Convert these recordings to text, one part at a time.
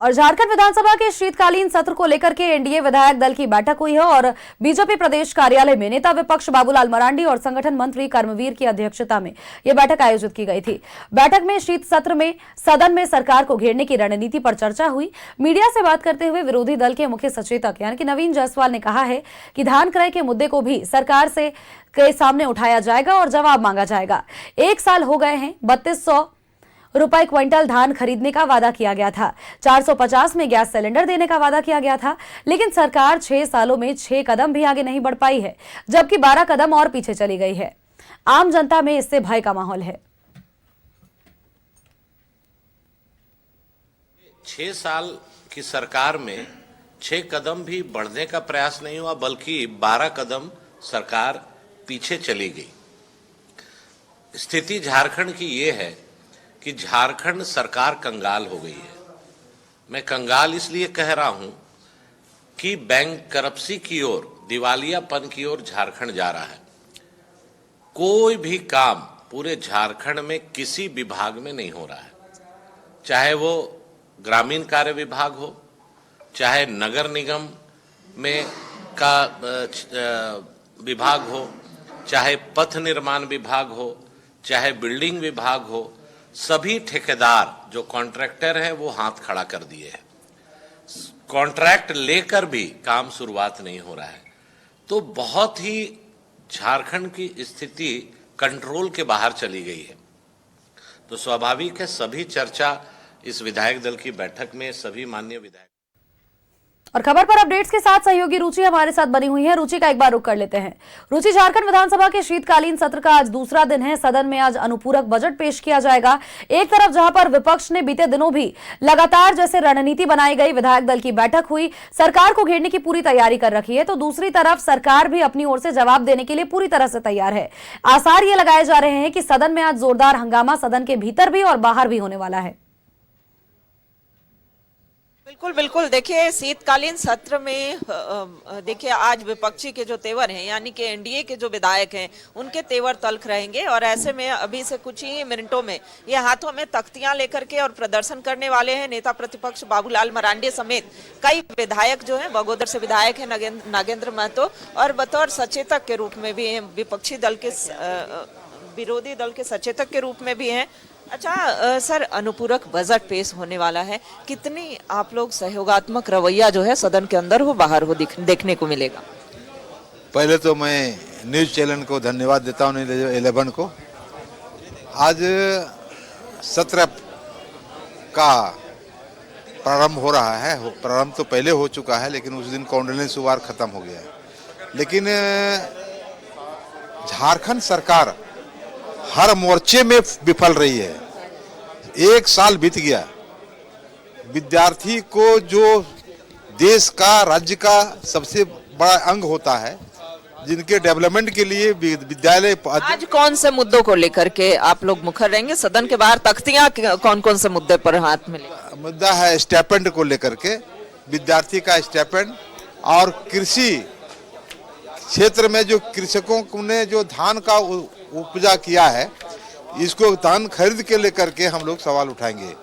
और झारखंड विधानसभा के शीतकालीन सत्र को लेकर के एनडीए विधायक दल की बैठक हुई है और बीजेपी प्रदेश कार्यालय में नेता विपक्ष बाबूलाल मरांडी और संगठन मंत्री कर्मवीर की अध्यक्षता में यह बैठक आयोजित की गई थी। बैठक में शीत सत्र में सदन में सरकार को घेरने की रणनीति पर चर्चा हुई। मीडिया से बात करते हुए विरोधी दल के मुख्य सचेतक यानी कि नवीन जायसवाल ने कहा है कि धान क्रय के मुद्दे को भी सरकार के सामने उठाया जाएगा और जवाब मांगा जाएगा। 1 साल हो गए हैं, 3200 रुपए क्विंटल धान खरीदने का वादा किया गया था, 450 में गैस सिलेंडर देने का वादा किया गया था, लेकिन सरकार 6 सालों में 6 कदम भी आगे नहीं बढ़ पाई है, जबकि 12 कदम और पीछे चली गई है। आम जनता में इससे भय का माहौल है। 6 साल की सरकार में 6 कदम भी बढ़ने का प्रयास नहीं हुआ, बल्कि 12 कदम सरकार पीछे चली गई। स्थिति झारखंड की ये है कि झारखंड सरकार कंगाल हो गई है। मैं कंगाल इसलिए कह रहा हूं कि बैंक करप्सी की ओर, दिवालियापन की ओर झारखंड जा रहा है। कोई भी काम पूरे झारखंड में किसी विभाग में नहीं हो रहा है, चाहे वो ग्रामीण कार्य विभाग हो, चाहे नगर निगम में का विभाग हो, चाहे पथ निर्माण विभाग हो, चाहे बिल्डिंग विभाग हो। सभी ठेकेदार जो कॉन्ट्रैक्टर हैं वो हाथ खड़ा कर दिए हैं। कॉन्ट्रैक्ट लेकर भी काम शुरुआत नहीं हो रहा है। तो बहुत ही झारखंड की स्थिति कंट्रोल के बाहर चली गई है। तो स्वाभाविक है सभी चर्चा इस विधायक दल की बैठक में सभी माननीय विधायक। और खबर पर अपडेट्स के साथ सहयोगी रुचि हमारे साथ बनी हुई है। रुचि का एक बार रुख कर लेते हैं। रुचि, झारखंड विधानसभा के शीतकालीन सत्र का आज दूसरा दिन है। सदन में आज अनुपूरक बजट पेश किया जाएगा। एक तरफ जहां पर विपक्ष ने बीते दिनों भी लगातार जैसे रणनीति बनाई गई, विधायक दल की बैठक हुई, सरकार को घेरने की पूरी तैयारी कर रखी है, तो दूसरी तरफ सरकार भी अपनी ओर से जवाब देने के लिए पूरी तरह से तैयार है। आसार ये लगाए जा रहे हैं कि सदन में आज जोरदार हंगामा सदन के भीतर भी और बाहर भी होने वाला है। बिल्कुल बिल्कुल। देखिए, शीतकालीन सत्र में देखिए आज विपक्षी के जो तेवर हैं, यानी कि एनडीए के जो विधायक हैं, उनके तेवर तल्ख रहेंगे। और ऐसे में अभी से कुछ ही मिनटों में ये हाथों में तख्तियां लेकर के और प्रदर्शन करने वाले हैं नेता प्रतिपक्ष बाबूलाल मरांडी समेत कई विधायक जो हैं। बगोदर से विधायक है नागेंद्र महतो, और बतौर सचेतक के रूप में भी हैं, विपक्षी दल के विरोधी दल के सचेतक के रूप में भी हैं। अच्छा सर, अनुपूरक बजट पेश होने वाला है, कितनी आप लोग सहयोगात्मक रवैया जो है सदन के अंदर हो बाहर हो देखने को मिलेगा? पहले तो मैं न्यूज़ चैनल को धन्यवाद देता हूँ, 11 को। आज सत्र का प्रारंभ हो रहा है। प्रारंभ तो पहले हो चुका है, लेकिन उस दिन कॉन्डोलेंस वार खत्म हो गया है। लेकिन झारखंड सरकार हर मोर्चे में विफल रही है। 1 साल बीत गया। विद्यार्थी को जो देश का, राज्य का सबसे बड़ा अंग होता है, जिनके डेवलपमेंट के लिए विद्यालय। आज कौन से मुद्दों को लेकर के आप लोग मुखर रहेंगे? सदन के बाहर तख्तियां कौन कौन से मुद्दे पर हाथ में लेंगे? मुद्दा है स्टाइपेंड को लेकर के, विद्यार्थी का स्टाइपेंड, और कृषि क्षेत्र में जो कृषकों ने जो धान का उपजा किया है, इसको धान खरीद के लेकर के हम लोग सवाल उठाएंगे।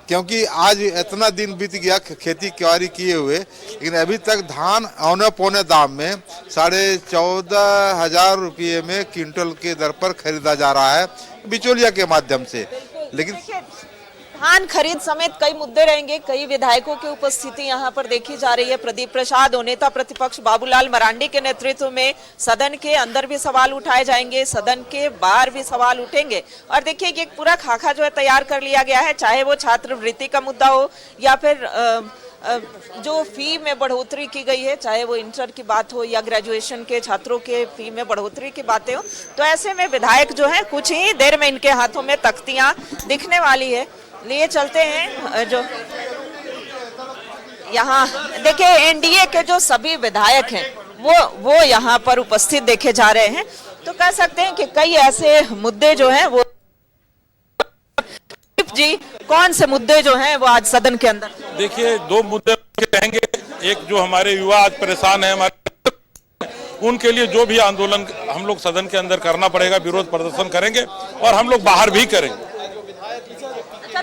क्योंकि आज इतना दिन बीत गया खेती क्यारी किए हुए, लेकिन अभी तक धान औने पौने दाम में 14,500 रुपये में क्विंटल के दर पर खरीदा जा रहा है बिचौलिया के माध्यम से। लेकिन धान खरीद समेत कई मुद्दे रहेंगे। कई विधायकों की उपस्थिति यहाँ पर देखी जा रही है। प्रदीप प्रसाद और नेता प्रतिपक्ष बाबूलाल मरांडी के नेतृत्व में सदन के अंदर भी सवाल उठाए जाएंगे, सदन के बाहर भी सवाल उठेंगे। और देखिए, ये पूरा खाका जो है तैयार कर लिया गया है, चाहे वो छात्रवृत्ति का मुद्दा हो या फिर जो फी में बढ़ोतरी की गई है, चाहे वो इंटर की बात हो या ग्रेजुएशन के छात्रों के फी में बढ़ोतरी की बातें हो। तो ऐसे में विधायक जो है कुछ ही देर में इनके हाथों में तख्तियां दिखने वाली है। लिए चलते हैं जो यहाँ देखिए एनडीए के जो सभी विधायक हैं वो यहाँ पर उपस्थित देखे जा रहे हैं। तो कह सकते हैं कि कई ऐसे मुद्दे जो हैं वो जी, कौन से मुद्दे जो हैं वो आज सदन के अंदर? देखिए, 2 मुद्दे रहेंगे। एक जो हमारे युवा आज परेशान है, उनके लिए जो भी आंदोलन हम लोग सदन के अंदर करना पड़ेगा, विरोध प्रदर्शन करेंगे और हम लोग बाहर भी करेंगे।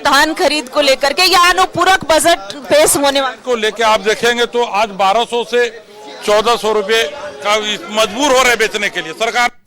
धान खरीद को लेकर के या अनुपूरक बजट पेश होने वाला? को लेके आप देखेंगे तो आज 1200 से 1400 रुपए का मजबूर हो रहे बेचने के लिए सरकार।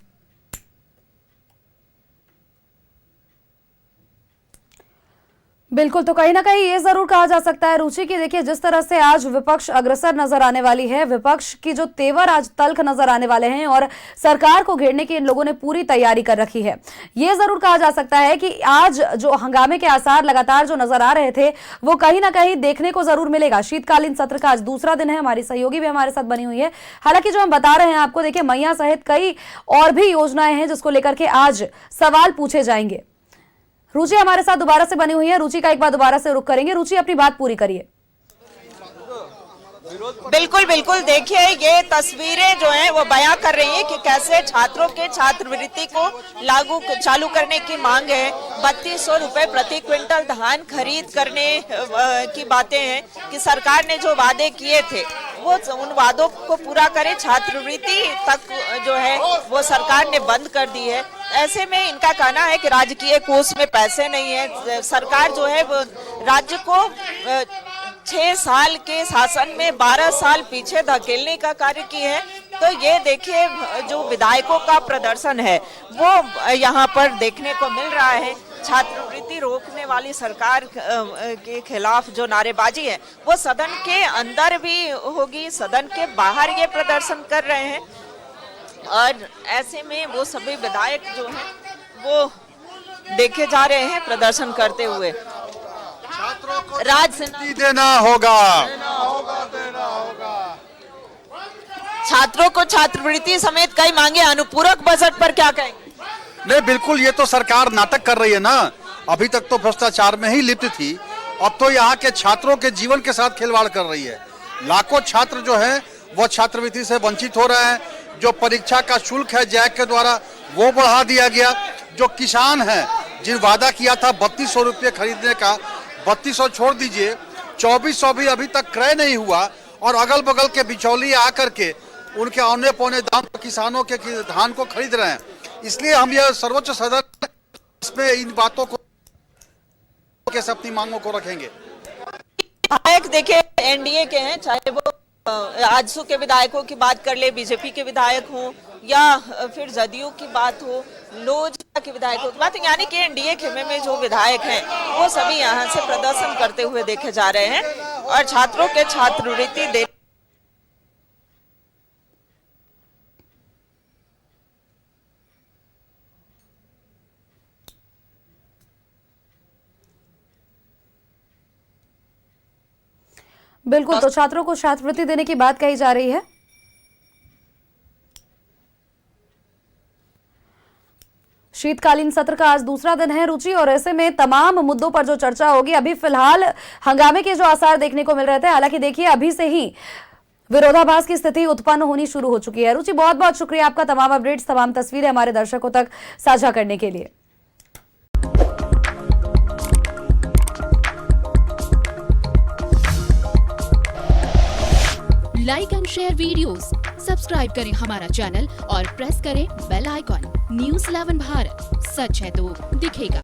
बिल्कुल, तो कहीं ना कहीं ये जरूर कहा जा सकता है रुचि की देखिए जिस तरह से आज विपक्ष अग्रसर नजर आने वाली है, विपक्ष की जो तेवर आज तल्ख नजर आने वाले हैं और सरकार को घेरने की इन लोगों ने पूरी तैयारी कर रखी है। ये जरूर कहा जा सकता है कि आज जो हंगामे के आसार लगातार जो नजर आ रहे थे वो कहीं ना कहीं देखने को जरूर मिलेगा। शीतकालीन सत्र का आज दूसरा दिन है, हमारी सहयोगी भी हमारे साथ बनी हुई है। हालांकि जो हम बता रहे हैं आपको, देखिए मैया सहित कई और भी योजनाएं हैं जिसको लेकर के आज सवाल पूछे जाएंगे। रुचि हमारे साथ दोबारा से बनी हुई है, रुचि का एक बार दोबारा से रुख करेंगे। रुचि अपनी बात पूरी करिए। बिल्कुल बिल्कुल, देखिए ये तस्वीरें जो हैं वो बयां कर रही हैं कि कैसे छात्रों के छात्रवृत्ति को चालू करने की मांग है। 3200 रुपए प्रति क्विंटल धान खरीद करने की बातें हैं कि सरकार ने जो वादे किए थे वो उन वादों को पूरा करे। छात्रवृत्ति तक जो है वो सरकार ने बंद कर दी है। ऐसे में इनका कहना है कि राजकीय कोष में पैसे नहीं है। सरकार जो है वो राज्य को 6 साल के शासन में 12 साल पीछे धकेलने का कार्य की है। तो ये देखिए जो विधायकों का प्रदर्शन है वो यहाँ पर देखने को मिल रहा है। छात्रवृत्ति रोकने वाली सरकार के खिलाफ जो नारेबाजी है वो सदन के अंदर भी होगी, सदन के बाहर ये प्रदर्शन कर रहे हैं। और ऐसे में वो सभी विधायक जो हैं वो देखे जा रहे हैं प्रदर्शन करते हुए। देना होगा। छात्रों को छात्रवृत्ति समेत कई मांगे, अनुपूरक बजट पर क्या कहेंगे? नहीं, बिल्कुल, ये तो सरकार नाटक कर रही है ना। अभी तक तो भ्रष्टाचार में ही लिप्त थी, अब तो यहाँ के छात्रों के जीवन के साथ खिलवाड़ कर रही है। लाखों छात्र जो है वो छात्रवृत्ति से वंचित हो रहे हैं। जो परीक्षा का शुल्क है जैक के द्वारा वो बढ़ा दिया गया। जो किसान है जिन वादा किया था 3200 रुपये खरीदने का, 3200 छोड़ दीजिए, 2400 भी अभी तक क्रय नहीं हुआ। और अगल बगल के बिचौलिए आकर के उनके औने पौने दाम पर किसानों के धान को खरीद रहे हैं। इसलिए हम यह सर्वोच्च सदन इसमें इन बातों को कैसे अपनी मांगों को रखेंगे। विधायक देखिए एनडीए के हैं, चाहे वो आजसू के विधायकों की बात कर ले, बीजेपी के विधायक हों या फिर जदयू की बात हो, लोजपा के विधायकों की बात, यानी कि एनडीए खेमे में जो विधायक हैं वो सभी यहाँ से प्रदर्शन करते हुए देखे जा रहे हैं और छात्रों के छात्रवृत्ति दे। बिल्कुल, तो छात्रों को छात्रवृत्ति देने की बात कही जा रही है। शीतकालीन सत्र का आज दूसरा दिन है रुचि, और ऐसे में तमाम मुद्दों पर जो चर्चा होगी, अभी फिलहाल हंगामे के जो आसार देखने को मिल रहे थे, हालांकि देखिए अभी से ही विरोधाभास की स्थिति उत्पन्न होनी शुरू हो चुकी है। रुचि, बहुत बहुत शुक्रिया आपका तमाम अपडेट्स, तमाम तस्वीरें हमारे दर्शकों तक साझा करने के लिए। Like and share videos, subscribe करें हमारा चैनल और प्रेस करें बेल आइकॉन। न्यूज़ 11 भारत, सच है तो दिखेगा।